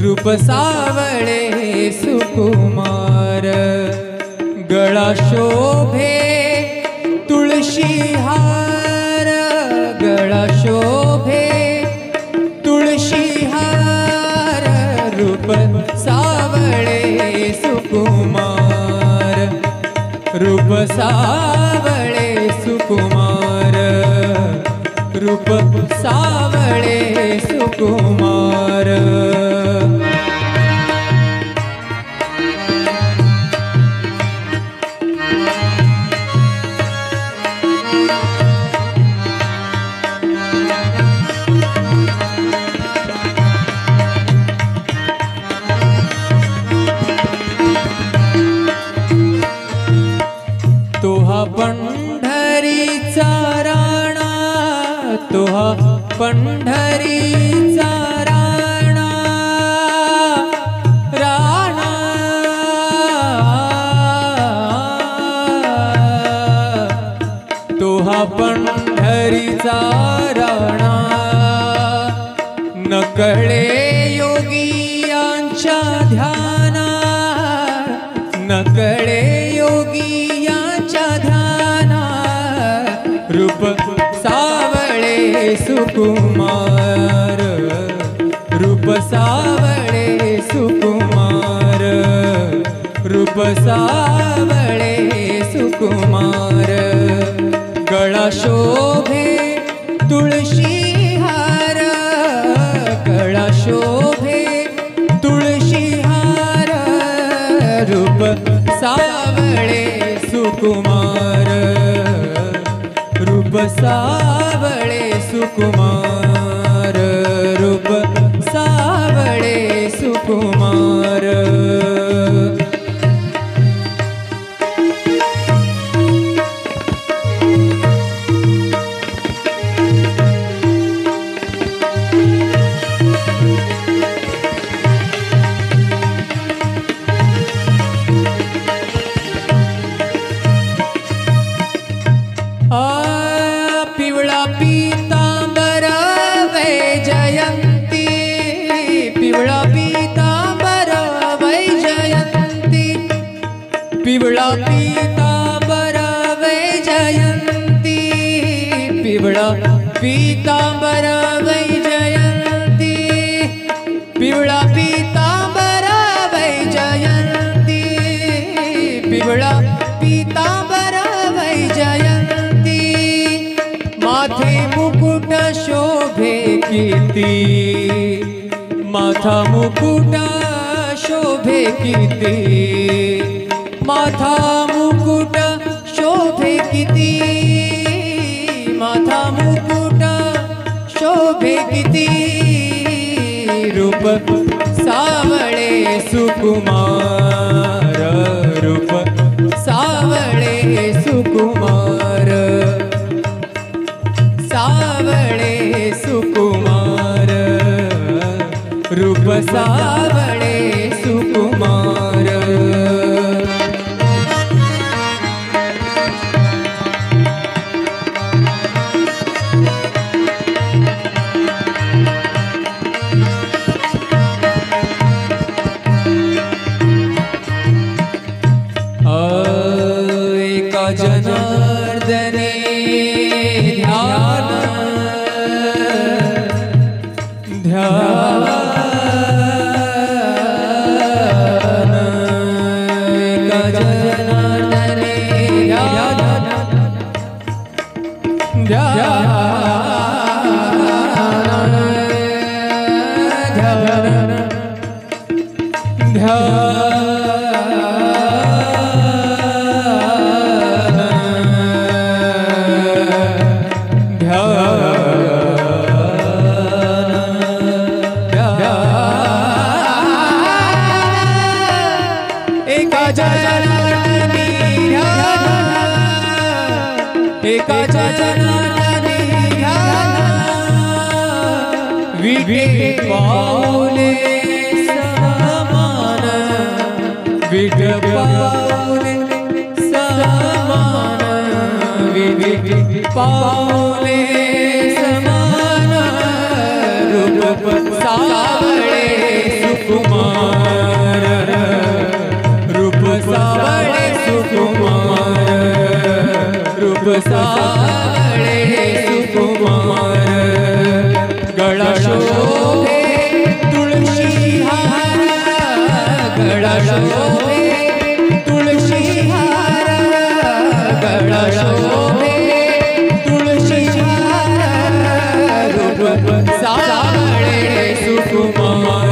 रूप सावळे सुकुमार गळा शोभे तुळशी हार गळा शोभे तुळशी हार रूप सावळे सुकुमार रूप सावळे सुकुमार रूप सावळे सुकुमार तोहा पंढरीचा राणा तोहा पंढरीचा राणा राणा तोहा पंढरीचा राणा नकळे योगियांच्या ध्याना नकळे योगियांच्या ध्याना रूप सावळे सुकुमार रूप सावळे सुकुमार रूप सावळे सुकुमार गळा शोभे तुळशी हार गळा शोभे तुळशी हार रूप सावळे सुकुमार रूप सावळे सुकुमार रूप सावळे सुकुमार पिवळा पीतांबर वैजयंती पिवळा पीतांबर वैजयंती पिवळा पीतांबर वैजयंती पिवळा पीतांबर वैजयंती पिवळा पीतांबर वैजयंती पिवळा पीतांबर वैजयंती माथे मुकुट शोभे किती माथा मुकुट शोभे किती माथा मुकुट शोभे किती माथा मुकुट शोभे किती रूप सावळे सुकुमार रूप सावळे सुकुमार सावळे सुकुमार रूप सावळे सुकुमार एका जनार्दने ध्यान ध्यान एका जनार्दने ध्यान ध्यान ध्यान ध्यान एका जनार्दनी ध्यान एका जनार्दनी ध्यान विठे पावले समान विठ पावले समान विठ पावले समान रूप सावळे सावळे सुकुमार गळा शोभे तुळशी हार गळा शोभे तुळशी हार गळा शोभे तुळशी हार रूप सावळे सुकुमार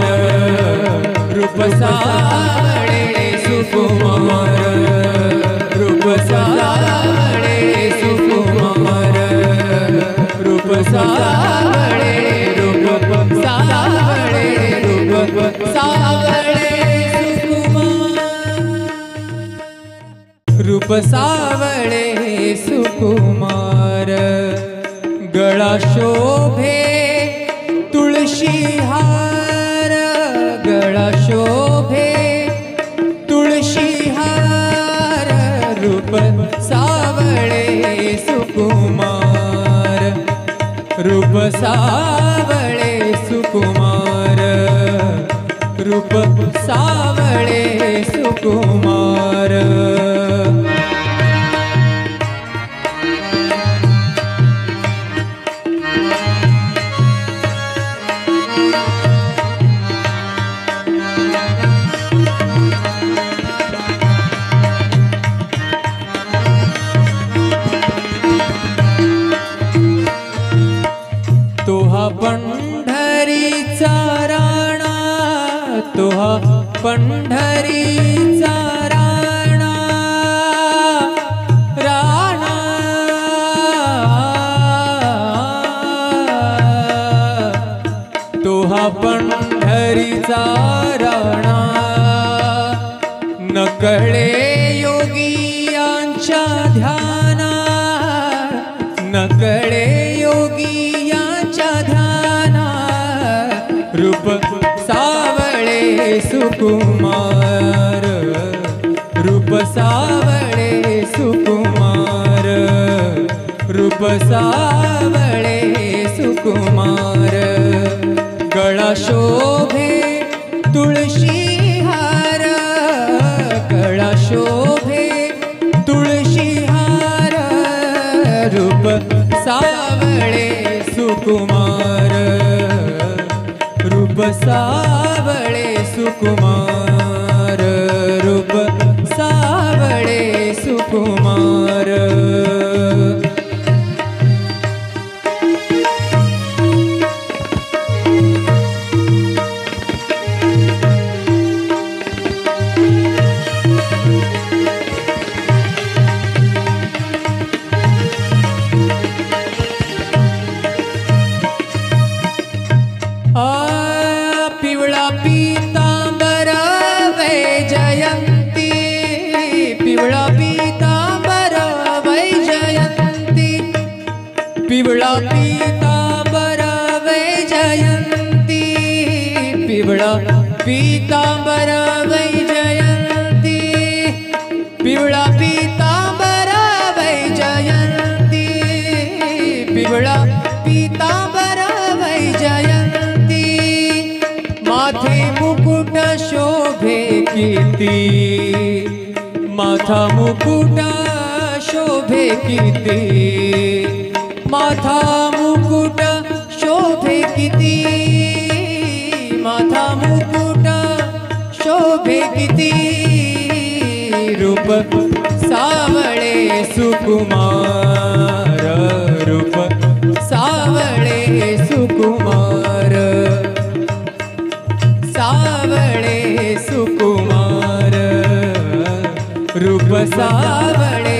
रूप सावळे सुकुमार रूप सावळे सुकुमार रूप सावळे रूप सावळे रूप सावळे सुकुमार रूप सावळे सुकुमार गळा शोभे तुळशी हार गळा शोभे तुळशी हार रूप सावळे सुकुमार रूप सावळे सुकुमार रूप सावळे सुकुमार तोहा पंढरीचा राणा तोहा पंढरीचा राणा राणा तोहा पंढरीचा राणा नकळे योगियांच्या ध्याना नकळे योगियांच्या ध्याना रूप सावळे सुकुमार रूप सावळे सुकुमार रूप सावळे सुकुमार गळा शोभे तुळशी हार गळा शोभे तुळशी हार रूप सावळे सुकुमार रूप सावळे सुकुमार रूप सावळे सुकुमार पिवळा पीतांबर वैजयंती पिवळा पीतांबर वैजयंती पिवळा पीतांबर वैजयंती पिवळा पीतांबर वैजयंती पिवळा पीतांबर वैजयंती पिवळा पीतांबर वैजयंती माथे मुकुट शोभे किती माथा मुकुट शोभे किती माथा मुकुट शोभे किती माथा मुकुट शोभे किती रूप सावळे सुकुमार रूप सावळे सुकुमार सावळे सुकुमार रूप सावळे